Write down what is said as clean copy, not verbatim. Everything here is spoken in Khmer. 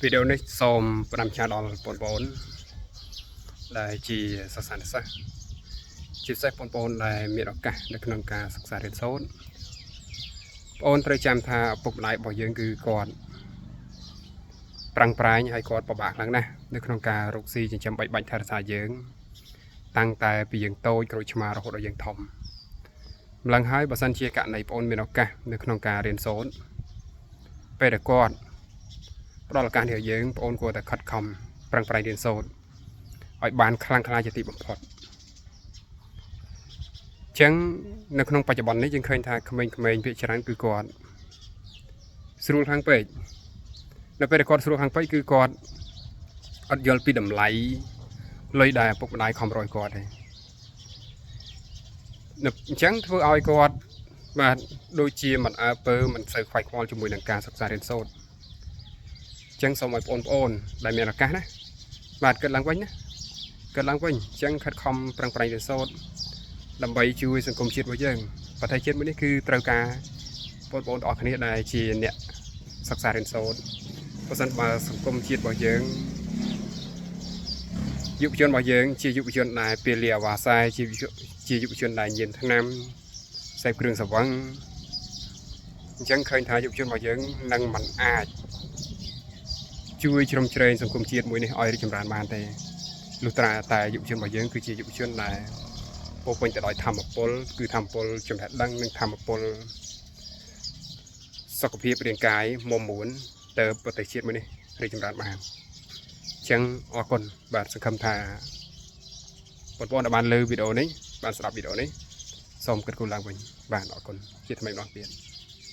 វីដេអូនេះសូមផ្ដាំផ្ញើដល់បងប្អូនដែលជាសិស្សានុសិស្សជាពិសេសបងប្អូនដែលមានឱកាសនៅក្នុងការសិក្សារៀនសូត្របងប្អូនត្រូវចាំថាឪពុកម្ដាយរបស់យើងគឺគាត់ប្រឹងប្រែងហើយគាត់ពិបាកខ្លាំងណាស់នៅក្នុងការរកស៊ីចិញ្ចឹមបីបាច់ថែរក្សាយើងតាំងតែពីយើងតូចក្រូចឆ្មារហូតដល់យើងធំម្ល៉េះហើយបើសិនជាករណីបងប្អូនមានឱកាសនៅក្នុងការរៀនសូត្រពេលដែលគាត់ផ្ដល់ឱកាសនេះយើងបងប្អូនគួរតែខិតខំប្រឹងប្រែងរៀនសូត្រឲ្យបានខ្លាំងក្លាជាទីបំផុតអញ្ចឹងនៅក្នុងបច្ចុប្បន្ននេះយើងឃើញថាក្មេងៗភាគច្រើនគឺគាត់ស្រួលខាងពេកនៅពេលដែលគាត់ស្រួលខាងពេកគឺគាត់អត់យល់ពីតម្លៃលុយដែលឪពុកម្ដាយខំរយគាត់ទេអញ្ចឹងធ្វើឲ្យគាត់បាទដូចជាមិនអើពើមិនសូវខ្វាយខ្វល់ជាមួយនឹងការសិក្សារៀនសូត្រអញ្ចឹងសូមឲ្យបងប្អូនដែលមានឱកាសណាបាទកើតឡើងវិញណាកើតឡើងវិញអញ្ចឹងខិតខំប្រឹងប្រែងរៀនសូត្រដើម្បីជួយសង្គមជាតិរបស់យើងប្រទេសជាតិមួយនេះគឺត្រូវការបងប្អូនទាំងអស់គ្នាដែលជាអ្នកសិក្សារៀនសូត្របើសិនបើសង្គមជាតិរបស់យើងយុវជនរបស់យើងជាយុវជនដែលពេលលាអាវ៉ាសែជាយុវជនដែលញៀនថ្នាំសេពគ្រឿងស្រវឹងអញ្ចឹងឃើញថាយុវជនរបស់យើងនឹងមិនអាចជួយជ្រោមជ្រែងសង្គមជាតិមួយនេះឲ្យរីកចម្រើនបានទេលុះត្រាតែយុវជនរបស់យើងគឺជាយុវជនដែលពោពេញទៅដោយធម្មពលគឺធម្មពលចំណេះដឹងនិងធម្មពលសុខភាពរាងកាយមុំមួនទៅប្រទេសជាតិមួយនេះរីកចម្រើនបានអញ្ចឹងអរគុណបាទសង្ឃឹមថាបងប្អូនដែលបានលើវីដេអូនេះបានស្ដាប់វីដេអូនេះសូមគិតគូរឡើងវិញបាទអរគុណជាថ្មីម្ដងទៀត